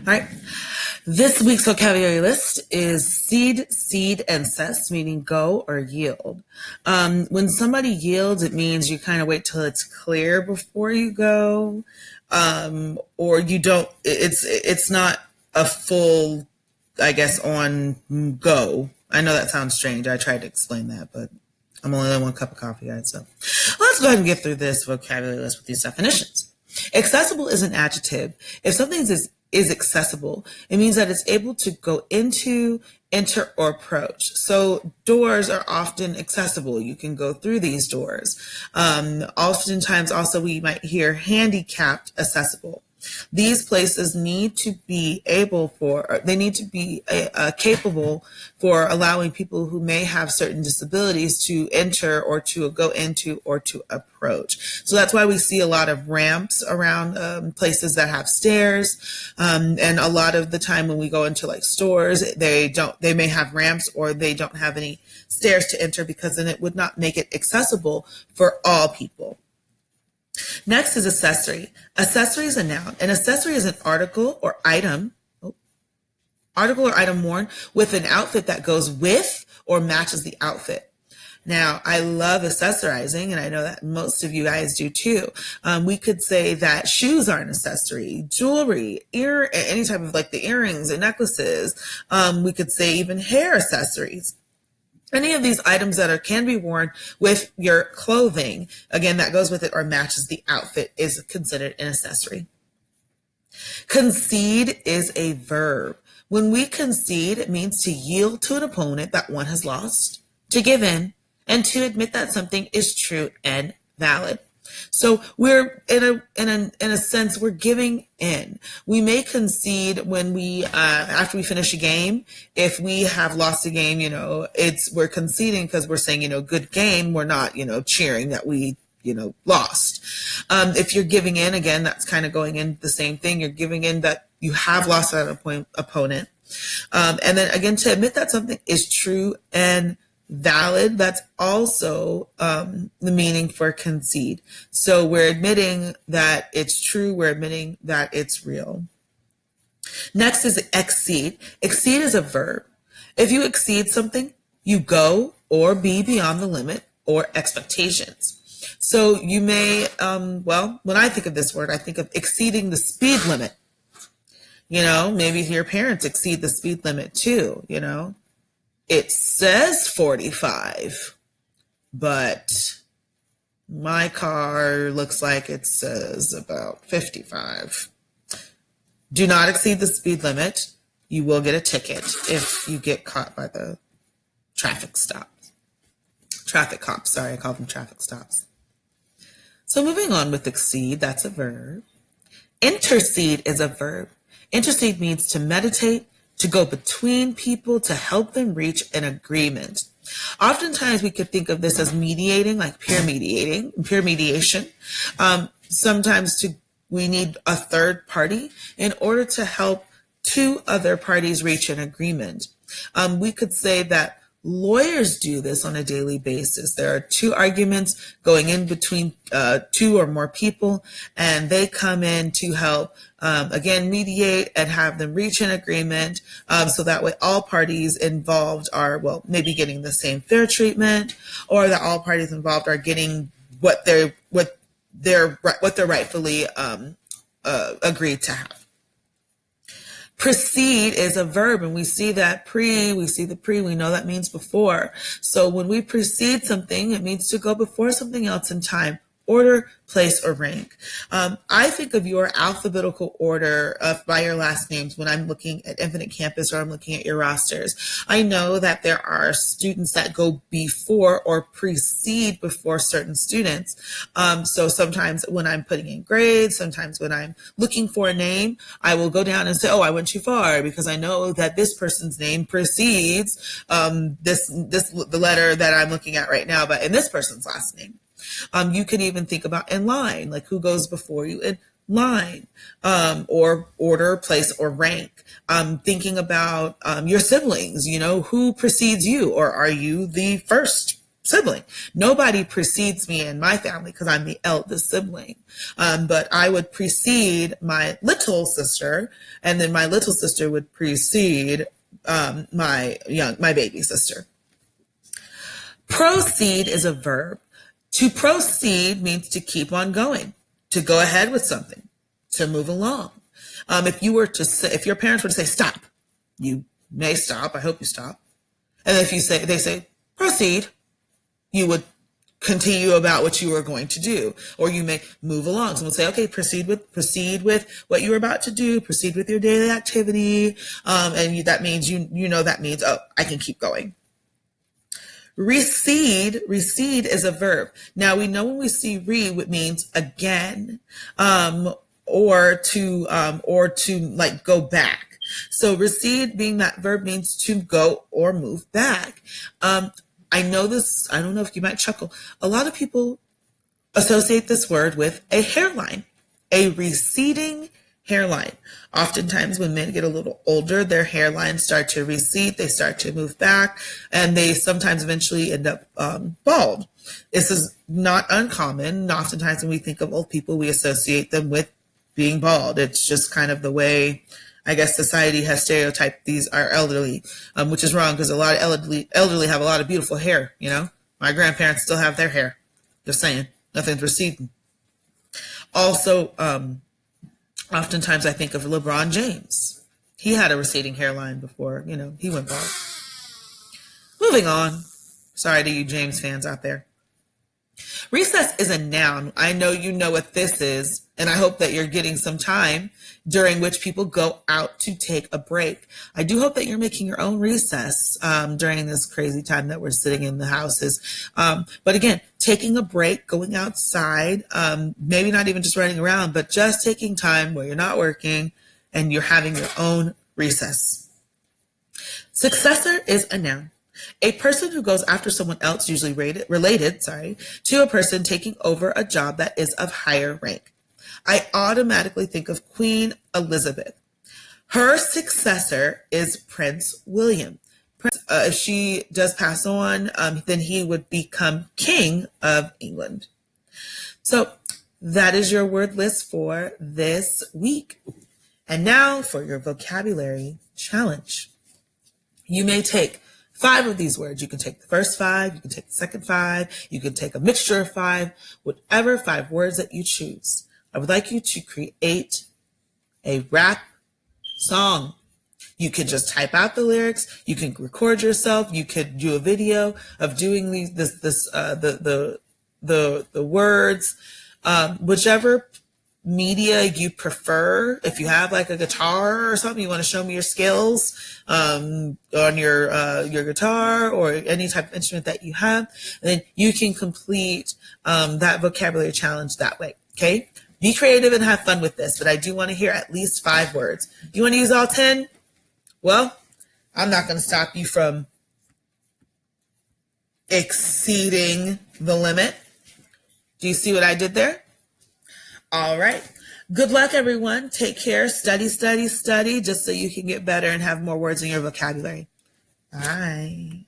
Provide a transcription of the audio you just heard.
All right. This week's vocabulary list is cede, and cess, meaning go or yield. When somebody yields, it means you kind of wait till it's clear before you go, or you don't. It's not a full, I guess, on go. I know that sounds strange. I tried to explain that, but I'm only on 1 cup of coffee, guys. So let's go ahead and get through this vocabulary list with these definitions. Accessible is an adjective. If something is accessible, it means that it's able to go into, enter, or approach. So doors are often accessible. You can go through these doors. Oftentimes also we might hear handicapped accessible. These places need to be capable for allowing people who may have certain disabilities to enter or to go into or to approach. So that's why we see a lot of ramps around places that have stairs. And a lot of the time when we go into like stores, they may have ramps or they don't have any stairs to enter because then it would not make it accessible for all people. Next is accessory. Accessory is a noun. An accessory is an article or item worn with an outfit that goes with or matches the outfit. Now, I love accessorizing, and I know that most of you guys do too. We could say that shoes are an accessory, jewelry, any type of like the earrings and necklaces. We could say even hair accessories. Any of these items that can be worn with your clothing, again, that goes with it or matches the outfit, is considered an accessory. Concede is a verb. When we concede, it means to yield to an opponent that one has lost, to give in, and to admit that something is true and valid. So we're in a sense, we're giving in. We may concede when after we finish a game. If we have lost a game, we're conceding because we're saying, good game. We're not, cheering that we, lost. If you're giving in, again, that's kind of going in the same thing. You're giving in that you have lost that opponent. And then again, to admit that something is true and valid, that's also the meaning for concede. So we're admitting that it's true, we're admitting that it's real. Next is exceed. Exceed is a verb. If you exceed something, you go or be beyond the limit or expectations. So you may, when I think of this word, I think of exceeding the speed limit. Maybe your parents exceed the speed limit too, It says 45, but my car looks like it says about 55. Do not exceed the speed limit. You will get a ticket if you get caught by the traffic cops. Sorry, I call them traffic stops. So moving on with exceed, that's a verb. Intercede is a verb. Intercede means to meditate, to go between people, to help them reach an agreement. Oftentimes we could think of this as mediating, like peer mediation. Sometimes we need a third party in order to help two other parties reach an agreement. We could say that lawyers do this on a daily basis. There are two arguments going in between two or more people, and they come in to help, again, mediate and have them reach an agreement, so that way all parties involved are, maybe getting the same fair treatment, or that all parties involved are getting what they're rightfully agreed to have. Precede is a verb, and we see the pre, we know that means before. So when we precede something, it means to go before something else in time, order, place, or rank. I think of your alphabetical order by your last names when I'm looking at Infinite Campus or I'm looking at your rosters. I know that there are students that go before or precede before certain students. So sometimes when I'm putting in grades, sometimes when I'm looking for a name, I will go down and say, I went too far because I know that this person's name precedes the letter that I'm looking at right now, but in this person's last name. You could even think about in line, like who goes before you in line, or order, place, or rank. Thinking about your siblings, who precedes you, or are you the first sibling. Nobody precedes me in my family because I'm the eldest sibling. But I would precede my little sister, and then my little sister would precede my baby sister. Proceed is a verb. To proceed means to keep on going, to go ahead with something, to move along. If your parents were to say stop, you may stop. I hope you stop. And if they say proceed, you would continue about what you were going to do, or you may move along. Someone will say, okay, proceed with what you were about to do, proceed with your daily activity. That means, oh, I can keep going. Recede is a verb. Now we know when we see it means again, or to like go back. So recede being that verb means to go or move back. I know this, I don't know if you might chuckle. A lot of people associate this word with a hairline, a receding hairline. Oftentimes when men get a little older, their hairlines start to recede, they start to move back, and they sometimes eventually end up bald. This is not uncommon. Oftentimes when we think of old people, we associate them with being bald. It's just kind of the way, I guess, society has stereotyped our elderly, which is wrong because a lot of elderly have a lot of beautiful hair, you know. My grandparents still have their hair. Just saying, nothing's receding. Also, oftentimes I think of LeBron James. He had a receding hairline before, he went bald. Moving on. Sorry to you James fans out there. Recess is a noun. I know you know what this is, and I hope that you're getting some time during which people go out to take a break. I do hope that you're making your own recess during this crazy time that we're sitting in the houses. But again, taking a break, going outside, maybe not even just running around, but just taking time where you're not working and you're having your own recess. Successor is a noun. A person who goes after someone else, usually related to a person taking over a job that is of higher rank. I automatically think of Queen Elizabeth. Her successor is Prince William. If she does pass on, then he would become King of England. So that is your word list for this week. And now for your vocabulary challenge. You may take 5 of these words. You can take the first 5, you can take the second 5, you can take a mixture of 5, whatever 5 words that you choose. I would like you to create a rap song. You can just type out the lyrics. You can record yourself. You could do a video of doing the words, whichever media you prefer. If you have like a guitar or something, you want to show me your skills on your guitar or any type of instrument that you have, then you can complete that vocabulary challenge that way. Okay. Be creative and have fun with this, but I do want to hear at least 5 words. You want to use all 10? Well, I'm not going to stop you from exceeding the limit. Do you see what I did there? All right. Good luck, everyone. Take care. Study, study, study, just so you can get better and have more words in your vocabulary. Bye.